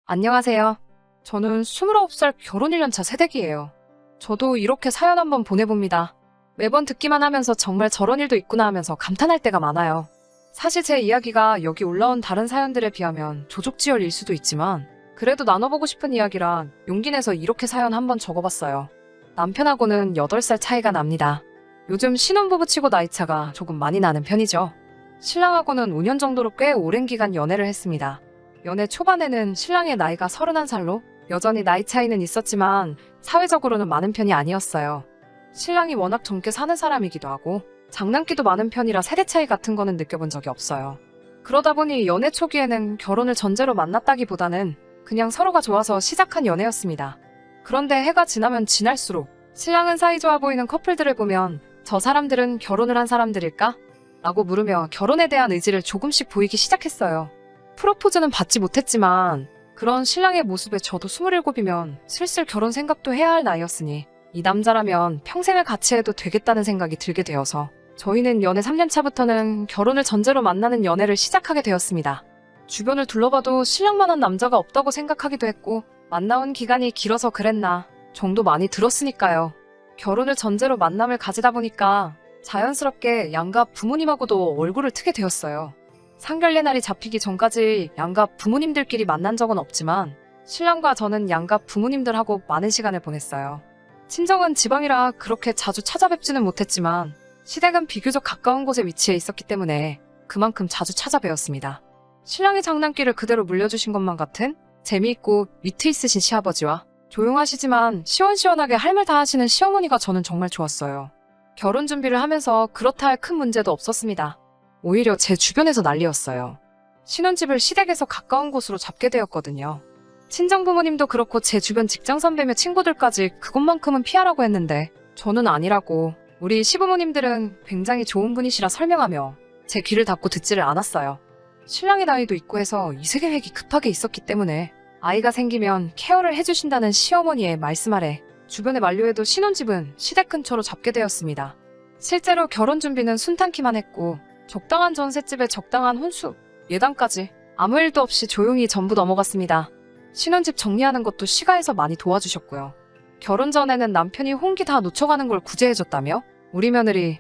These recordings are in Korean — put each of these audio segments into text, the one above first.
안녕하세요. 저는 29살 결혼 1년차 새댁이에요. 저도 이렇게 사연 한번 보내봅니다. 매번 듣기만 하면서 정말 저런 일도 있구나 하면서 감탄할 때가 많아요. 사실 제 이야기가 여기 올라온 다른 사연들에 비하면 조족지혈일 수도 있지만 그래도 나눠보고 싶은 이야기라 용기 내서 이렇게 사연 한번 적어봤어요. 남편하고는 8살 차이가 납니다. 요즘 신혼부부 치고 나이차가 조금 많이 나는 편이죠. 신랑하고는 5년 정도로 꽤 오랜 기간 연애를 했습니다. 연애 초반에는 신랑의 나이가 31살로 여전히 나이 차이는 있었지만 사회적으로는 많은 편이 아니었어요. 신랑이 워낙 젊게 사는 사람이기도 하고 장난기도 많은 편이라 세대 차이 같은 거는 느껴본 적이 없어요. 그러다 보니 연애 초기에는 결혼을 전제로 만났다기보다는 그냥 서로가 좋아서 시작한 연애였습니다. 그런데 해가 지나면 지날수록 신랑은 사이좋아 보이는 커플들을 보면 저 사람들은 결혼을 한 사람들일까? 라고 물으며 결혼에 대한 의지를 조금씩 보이기 시작했어요. 프로포즈는 받지 못했지만 그런 신랑의 모습에 저도 27이면 슬슬 결혼 생각도 해야 할 나이였으니 이 남자라면 평생을 같이 해도 되겠다는 생각이 들게 되어서 저희는 연애 3년 차부터는 결혼을 전제로 만나는 연애를 시작하게 되었습니다. 주변을 둘러봐도 신랑만한 남자가 없다고 생각하기도 했고 만나온 기간이 길어서 그랬나 정도 많이 들었으니까요. 결혼을 전제로 만남을 가지다 보니까 자연스럽게 양가 부모님하고도 얼굴을 트게 되었어요. 상견례 날이 잡히기 전까지 양가 부모님들끼리 만난 적은 없지만 신랑과 저는 양가 부모님들하고 많은 시간을 보냈어요. 친정은 지방이라 그렇게 자주 찾아뵙지는 못했지만 시댁은 비교적 가까운 곳에 위치해 있었기 때문에 그만큼 자주 찾아뵈었습니다. 신랑의 장난기를 그대로 물려주신 것만 같은 재미있고 위트 있으신 시아버지와 조용하시지만 시원시원하게 할 말 다 하시는 시어머니가 저는 정말 좋았어요. 결혼 준비를 하면서 그렇다 할 큰 문제도 없었습니다. 오히려 제 주변에서 난리였어요. 신혼집을 시댁에서 가까운 곳으로 잡게 되었거든요. 친정부모님도 그렇고 제 주변 직장 선배며 친구들까지 그것만큼은 피하라고 했는데 저는 아니라고 우리 시부모님들은 굉장히 좋은 분이시라 설명하며 제 귀를 닫고 듣지를 않았어요. 신랑의 나이도 있고 해서 이세계획이 급하게 있었기 때문에 아이가 생기면 케어를 해주신다는 시어머니의 말씀 아래 주변에 만류해도 신혼집은 시댁 근처로 잡게 되었습니다. 실제로 결혼 준비는 순탄키만 했고 적당한 전셋집에 적당한 혼수, 예단까지 아무 일도 없이 조용히 전부 넘어갔습니다. 신혼집 정리하는 것도 시가에서 많이 도와주셨고요. 결혼 전에는 남편이 홍기 다 놓쳐가는 걸 구제해줬다며 우리 며느리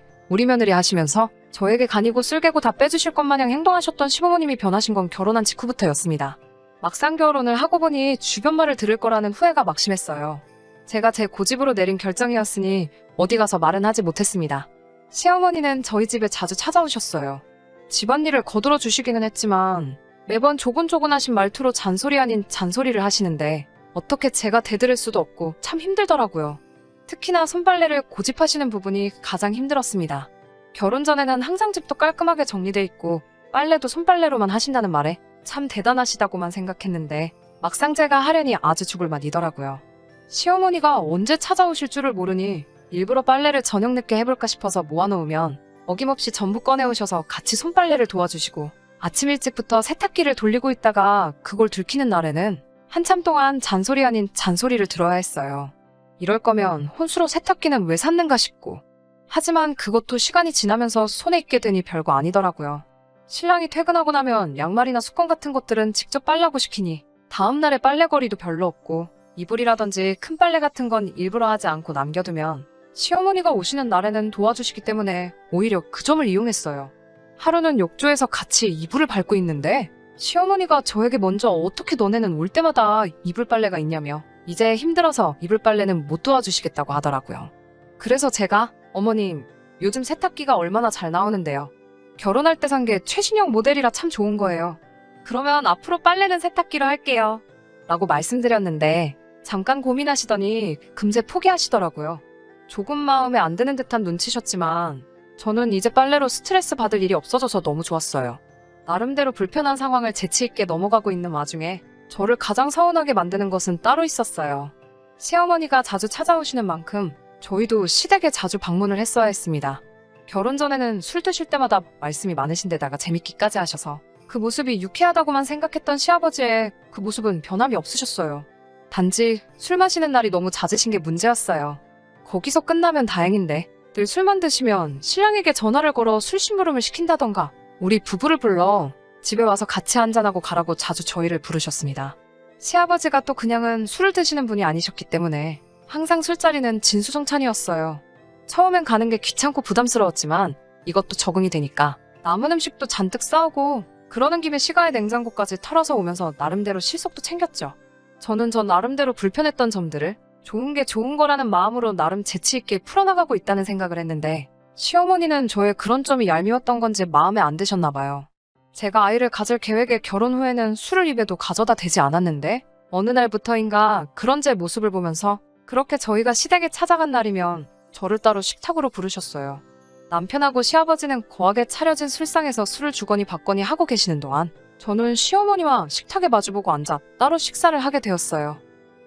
하시면서 저에게 간이고 쓸개고 다 빼주실 것 마냥 행동하셨던 시부모님이 변하신 건 결혼한 직후부터였습니다. 막상 결혼을 하고 보니 주변 말을 들을 거라는 후회가 막심했어요. 제가 제 고집으로 내린 결정이었으니 어디 가서 말은 하지 못했습니다. 시어머니는 저희 집에 자주 찾아오셨어요. 집안일을 거들어 주시기는 했지만 매번 조곤조곤하신 말투로 잔소리 아닌 잔소리를 하시는데 어떻게 제가 대들을 수도 없고 참 힘들더라고요. 특히나 손빨래를 고집하시는 부분이 가장 힘들었습니다. 결혼 전에는 항상 집도 깔끔하게 정리돼 있고 빨래도 손빨래로만 하신다는 말에 참 대단하시다고만 생각했는데 막상 제가 하려니 아주 죽을 맛이더라고요. 시어머니가 언제 찾아오실 줄을 모르니 일부러 빨래를 저녁 늦게 해볼까 싶어서 모아놓으면 어김없이 전부 꺼내오셔서 같이 손빨래를 도와주시고 아침 일찍부터 세탁기를 돌리고 있다가 그걸 들키는 날에는 한참 동안 잔소리 아닌 잔소리를 들어야 했어요. 이럴 거면 혼수로 세탁기는 왜 샀는가 싶고 하지만 그것도 시간이 지나면서 손에 있게 되니 별거 아니더라고요. 신랑이 퇴근하고 나면 양말이나 수건 같은 것들은 직접 빨라고 시키니 다음날에 빨래거리도 별로 없고 이불이라든지 큰 빨래 같은 건 일부러 하지 않고 남겨두면 시어머니가 오시는 날에는 도와주시기 때문에 오히려 그 점을 이용했어요. 하루는 욕조에서 같이 이불을 밟고 있는데 시어머니가 저에게 먼저 어떻게 너네는 올 때마다 이불 빨래가 있냐며 이제 힘들어서 이불 빨래는 못 도와주시겠다고 하더라고요. 그래서 제가 어머님 요즘 세탁기가 얼마나 잘 나오는데요. 결혼할 때 산 게 최신형 모델이라 참 좋은 거예요. 그러면 앞으로 빨래는 세탁기로 할게요. 라고 말씀드렸는데 잠깐 고민하시더니 금세 포기하시더라고요. 조금 마음에 안 드는 듯한 눈치셨지만 저는 이제 빨래로 스트레스 받을 일이 없어져서 너무 좋았어요. 나름대로 불편한 상황을 재치있게 넘어가고 있는 와중에 저를 가장 서운하게 만드는 것은 따로 있었어요. 시어머니가 자주 찾아오시는 만큼 저희도 시댁에 자주 방문을 했어야 했습니다. 결혼 전에는 술 드실 때마다 말씀이 많으신 데다가 재밌기까지 하셔서 그 모습이 유쾌하다고만 생각했던 시아버지의 그 모습은 변함이 없으셨어요. 단지 술 마시는 날이 너무 잦으신 게 문제였어요. 거기서 끝나면 다행인데 늘 술만 드시면 신랑에게 전화를 걸어 술 심부름을 시킨다던가 우리 부부를 불러 집에 와서 같이 한잔하고 가라고 자주 저희를 부르셨습니다. 시아버지가 또 그냥은 술을 드시는 분이 아니셨기 때문에 항상 술자리는 진수성찬이었어요. 처음엔 가는 게 귀찮고 부담스러웠지만 이것도 적응이 되니까 남은 음식도 잔뜩 싸오고 그러는 김에 시가의 냉장고까지 털어서 오면서 나름대로 실속도 챙겼죠. 저는 저 나름대로 불편했던 점들을 좋은 게 좋은 거라는 마음으로 나름 재치있게 풀어나가고 있다는 생각을 했는데 시어머니는 저의 그런 점이 얄미웠던 건지 마음에 안 드셨나 봐요. 제가 아이를 가질 계획에 결혼 후에는 술을 입에도 가져다 대지 않았는데 어느 날부터인가 그런 제 모습을 보면서 그렇게 저희가 시댁에 찾아간 날이면 저를 따로 식탁으로 부르셨어요. 남편하고 시아버지는 거하게 차려진 술상에서 술을 주거니 받거니 하고 계시는 동안 저는 시어머니와 식탁에 마주보고 앉아 따로 식사를 하게 되었어요.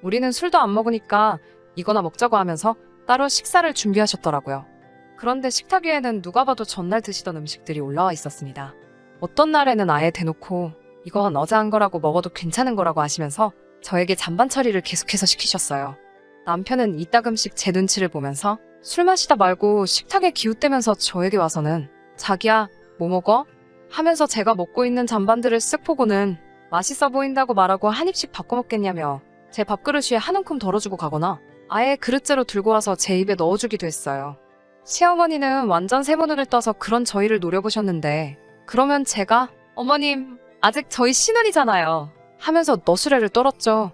우리는 술도 안 먹으니까 이거나 먹자고 하면서 따로 식사를 준비하셨더라고요. 그런데 식탁 위에는 누가 봐도 전날 드시던 음식들이 올라와 있었습니다. 어떤 날에는 아예 대놓고 이건 어제 한 거라고 먹어도 괜찮은 거라고 하시면서 저에게 잔반 처리를 계속해서 시키셨어요. 남편은 이따금씩 제 눈치를 보면서 술 마시다 말고 식탁에 기웃대면서 저에게 와서는 자기야 뭐 먹어? 하면서 제가 먹고 있는 잔반들을 쓱 보고는 맛있어 보인다고 말하고 한 입씩 바꿔 먹겠냐며 제 밥그릇 위에 한 움큼 덜어주고 가거나 아예 그릇째로 들고 와서 제 입에 넣어주기도 했어요. 시어머니는 완전 새보눈을 떠서 그런 저희를 노려보셨는데 그러면 제가 어머님 아직 저희 신혼이잖아요 하면서 너스레를 떨었죠.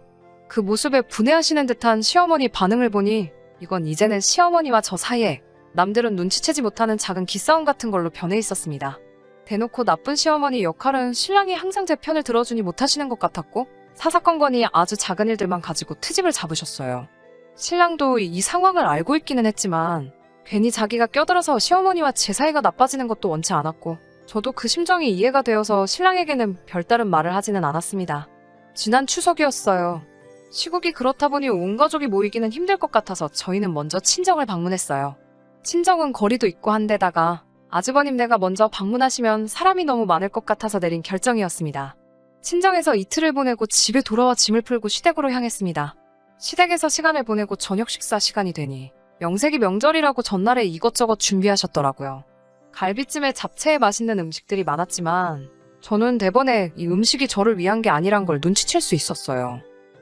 그 모습에 분해하시는 듯한 시어머니 반응을 보니 이건 이제는 시어머니와 저 사이에 남들은 눈치채지 못하는 작은 기싸움 같은 걸로 변해 있었습니다. 대놓고 나쁜 시어머니 역할은 신랑이 항상 제 편을 들어주니 못하시는 것 같았고 사사건건이 아주 작은 일들만 가지고 트집을 잡으셨어요. 신랑도 이 상황을 알고 있기는 했지만 괜히 자기가 껴들어서 시어머니와 제 사이가 나빠지는 것도 원치 않았고 저도 그 심정이 이해가 되어서 신랑에게는 별다른 말을 하지는 않았습니다. 지난 추석이었어요. 시국이 그렇다 보니 온 가족이 모이기는 힘들 것 같아서 저희는 먼저 친정을 방문했어요. 친정은 거리도 있고 한데다가 아주버님네가 먼저 방문하시면 사람이 너무 많을 것 같아서 내린 결정이었습니다. 친정에서 이틀을 보내고 집에 돌아와 짐을 풀고 시댁으로 향했습니다. 시댁에서 시간을 보내고 저녁 식사 시간이 되니 명색이 명절이라고 전날에 이것저것 준비하셨더라고요. 갈비찜에 잡채에 맛있는 음식들이 많았지만 저는 대번에 이 음식이 저를 위한 게 아니란 걸 눈치챌 수 있었어요.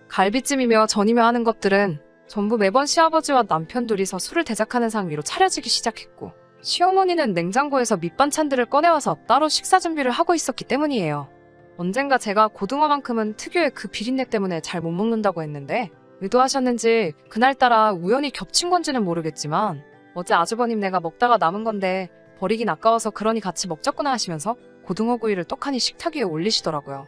갈비찜이며 전이며 하는 것들은 전부 매번 시아버지와 남편 둘이서 술을 대작하는 상위로 차려지기 시작했고 시어머니는 냉장고에서 밑반찬들을 꺼내와서 따로 식사 준비를 하고 있었기 때문이에요. 언젠가 제가 고등어만큼은 특유의 그 비린내 때문에 잘 못 먹는다고 했는데 의도하셨는지 그날따라 우연히 겹친 건지는 모르겠지만 어제 아주버님네가 먹다가 남은 건데 버리긴 아까워서 그러니 같이 먹자꾸나 하시면서 고등어 구이를 떡하니 식탁 위에 올리시더라고요.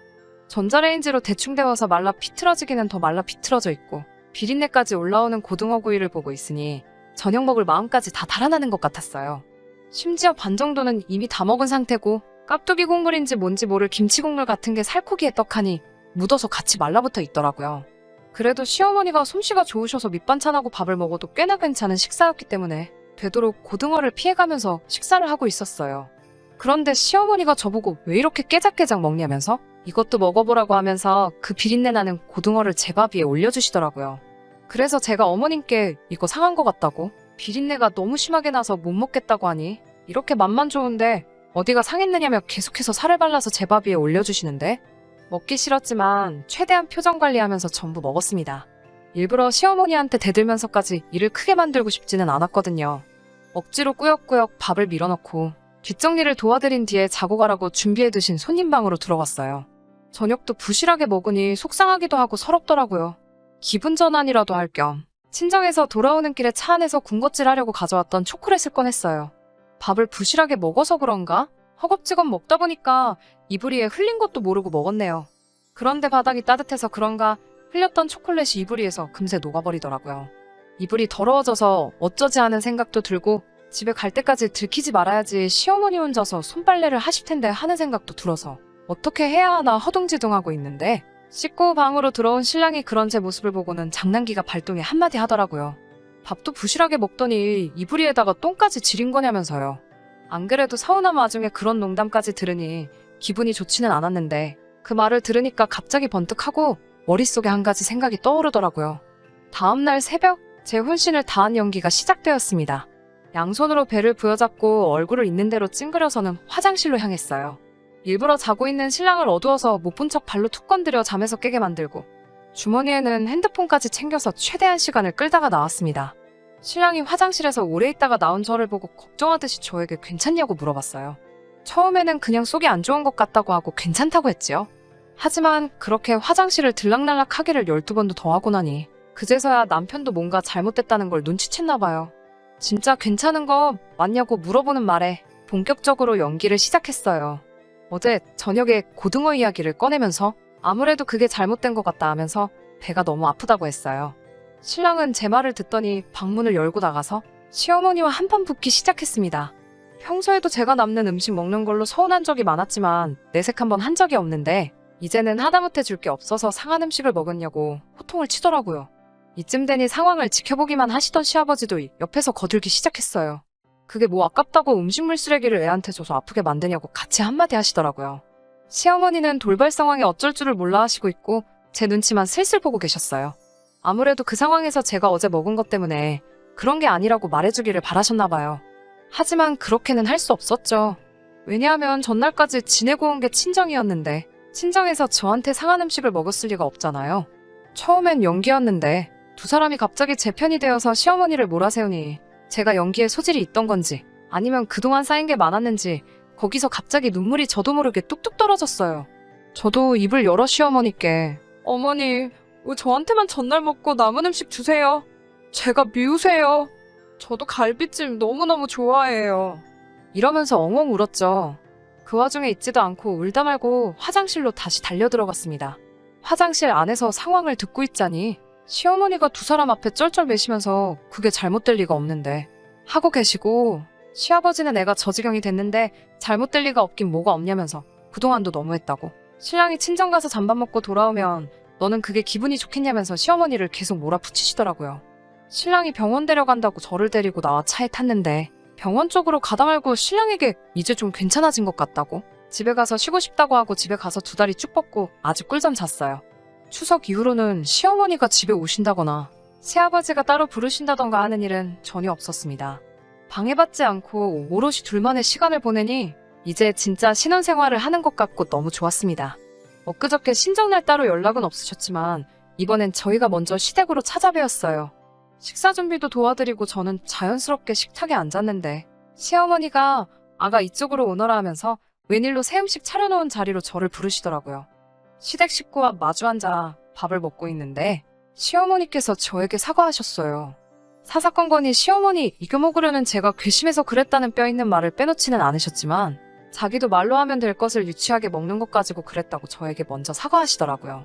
전자레인지로 대충 데워서 말라 비틀어지기는 더 말라 비틀어져 있고 비린내까지 올라오는 고등어 구이를 보고 있으니 저녁 먹을 마음까지 다 달아나는 것 같았어요. 심지어 반 정도는 이미 다 먹은 상태고 깍두기 국물인지 뭔지 모를 김치 국물 같은 게 살코기에 떡하니 묻어서 같이 말라붙어 있더라고요. 그래도 시어머니가 솜씨가 좋으셔서 밑반찬하고 밥을 먹어도 꽤나 괜찮은 식사였기 때문에 되도록 고등어를 피해가면서 식사를 하고 있었어요. 그런데 시어머니가 저보고 왜 이렇게 깨작깨작 먹냐면서 이것도 먹어보라고 하면서 그 비린내 나는 고등어를 제 밥 위에 올려주시더라고요. 그래서 제가 어머님께 이거 상한 것 같다고 비린내가 너무 심하게 나서 못 먹겠다고 하니 이렇게 맛만 좋은데 어디가 상했느냐며 계속해서 살을 발라서 제 밥 위에 올려주시는데 먹기 싫었지만 최대한 표정 관리하면서 전부 먹었습니다. 일부러 시어머니한테 대들면서까지 일을 크게 만들고 싶지는 않았거든요. 억지로 꾸역꾸역 밥을 밀어넣고 뒷정리를 도와드린 뒤에 자고 가라고 준비해두신 손님 방으로 들어갔어요. 저녁도 부실하게 먹으니 속상하기도 하고 서럽더라고요. 기분 전환이라도 할 겸 친정에서 돌아오는 길에 차 안에서 군것질 하려고 가져왔던 초콜릿을 꺼냈어요. 밥을 부실하게 먹어서 그런가? 허겁지겁 먹다 보니까 이불이에 흘린 것도 모르고 먹었네요. 그런데 바닥이 따뜻해서 그런가 흘렸던 초콜릿이 이불이에서 금세 녹아버리더라고요. 이불이 더러워져서 어쩌지 하는 생각도 들고 집에 갈 때까지 들키지 말아야지 시어머니 혼자서 손빨래를 하실 텐데 하는 생각도 들어서 어떻게 해야 하나 허둥지둥하고 있는데 씻고 방으로 들어온 신랑이 그런 제 모습을 보고는 장난기가 발동해 한마디 하더라고요. 밥도 부실하게 먹더니 이불이에다가 똥까지 지린 거냐면서요. 안 그래도 서운한 와중에 그런 농담까지 들으니 기분이 좋지는 않았는데 그 말을 들으니까 갑자기 번뜩하고 머릿속에 한 가지 생각이 떠오르더라고요. 다음날 새벽 제 혼신을 다한 연기가 시작되었습니다. 양손으로 배를 부여잡고 얼굴을 있는 대로 찡그려서는 화장실로 향했어요. 일부러 자고 있는 신랑을 어두워서 못 본 척 발로 툭 건드려 잠에서 깨게 만들고 주머니에는 핸드폰까지 챙겨서 최대한 시간을 끌다가 나왔습니다. 신랑이 화장실에서 오래 있다가 나온 저를 보고 걱정하듯이 저에게 괜찮냐고 물어봤어요. 처음에는 그냥 속이 안 좋은 것 같다고 하고 괜찮다고 했지요. 하지만 그렇게 화장실을 들락날락 하기를 12번도 더 하고 나니 그제서야 남편도 뭔가 잘못됐다는 걸 눈치챘나 봐요. 진짜 괜찮은 거 맞냐고 물어보는 말에 본격적으로 연기를 시작했어요. 어제 저녁에 고등어 이야기를 꺼내면서 아무래도 그게 잘못된 것 같다 하면서 배가 너무 아프다고 했어요. 신랑은 제 말을 듣더니 방문을 열고 나가서 시어머니와 한판 붙기 시작했습니다. 평소에도 제가 남는 음식 먹는 걸로 서운한 적이 많았지만 내색 한번 한 적이 없는데 이제는 하다못해 줄 게 없어서 상한 음식을 먹었냐고 호통을 치더라고요. 이쯤 되니 상황을 지켜보기만 하시던 시아버지도 옆에서 거들기 시작했어요. 그게 뭐 아깝다고 음식물 쓰레기를 애한테 줘서 아프게 만드냐고 같이 한마디 하시더라고요. 시어머니는 돌발 상황에 어쩔 줄을 몰라 하시고 있고 제 눈치만 슬슬 보고 계셨어요. 아무래도 그 상황에서 제가 어제 먹은 것 때문에 그런 게 아니라고 말해주기를 바라셨나 봐요. 하지만 그렇게는 할 수 없었죠. 왜냐하면 전날까지 지내고 온 게 친정이었는데 친정에서 저한테 상한 음식을 먹었을 리가 없잖아요. 처음엔 연기였는데 두 사람이 갑자기 제 편이 되어서 시어머니를 몰아세우니 제가 연기에 소질이 있던 건지 아니면 그동안 쌓인 게 많았는지 거기서 갑자기 눈물이 저도 모르게 뚝뚝 떨어졌어요. 저도 입을 열어 시어머니께 어머니, 왜 저한테만 전날 먹고 남은 음식 주세요? 제가 미우세요. 저도 갈비찜 너무너무 좋아해요. 이러면서 엉엉 울었죠. 그 와중에 있지도 않고 울다 말고 화장실로 다시 달려들어갔습니다. 화장실 안에서 상황을 듣고 있자니 시어머니가 두 사람 앞에 쩔쩔매시면서 그게 잘못될 리가 없는데 하고 계시고 시아버지는 애가 저 지경이 됐는데 잘못될 리가 없긴 뭐가 없냐면서 그동안도 너무했다고 신랑이 친정 가서 잠밥 먹고 돌아오면 너는 그게 기분이 좋겠냐면서 시어머니를 계속 몰아붙이시더라고요. 신랑이 병원 데려간다고 저를 데리고 나와 차에 탔는데 병원 쪽으로 가다 말고 신랑에게 이제 좀 괜찮아진 것 같다고 집에 가서 쉬고 싶다고 하고 집에 가서 두 다리 쭉 뻗고 아주 꿀잠 잤어요. 추석 이후로는 시어머니가 집에 오신다거나 새아버지가 따로 부르신다던가 하는 일은 전혀 없었습니다. 방해받지 않고 오롯이 둘만의 시간을 보내니 이제 진짜 신혼생활을 하는 것 같고 너무 좋았습니다. 엊그저께 신정날 따로 연락은 없으셨지만 이번엔 저희가 먼저 시댁으로 찾아뵈었어요. 식사 준비도 도와드리고 저는 자연스럽게 식탁에 앉았는데 시어머니가 아가 이쪽으로 오너라 하면서 웬일로 새 음식 차려놓은 자리로 저를 부르시더라고요. 시댁 식구와 마주 앉아 밥을 먹고 있는데 시어머니께서 저에게 사과하셨어요. 사사건건이 시어머니 이겨 먹으려는 제가 괘씸해서 그랬다는 뼈있는 말을 빼놓지는 않으셨지만 자기도 말로 하면 될 것을 유치하게 먹는 것 가지고 그랬다고 저에게 먼저 사과하시더라고요.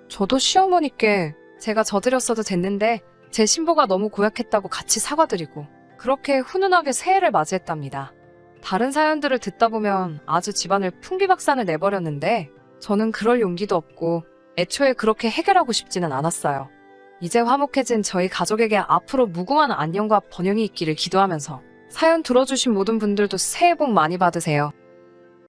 저도 시어머니께 제가 저들였어도 됐는데 제 신보가 너무 고약했다고 같이 사과드리고 그렇게 훈훈하게 새해를 맞이했답니다. 다른 사연들을 듣다 보면 아주 집안을 풍비박산을 내버렸는데 저는 그럴 용기도 없고 애초에 그렇게 해결하고 싶지는 않았어요. 이제 화목해진 저희 가족에게 앞으로 무궁한 안녕과 번영이 있기를 기도하면서 사연 들어주신 모든 분들도 새해 복 많이 받으세요.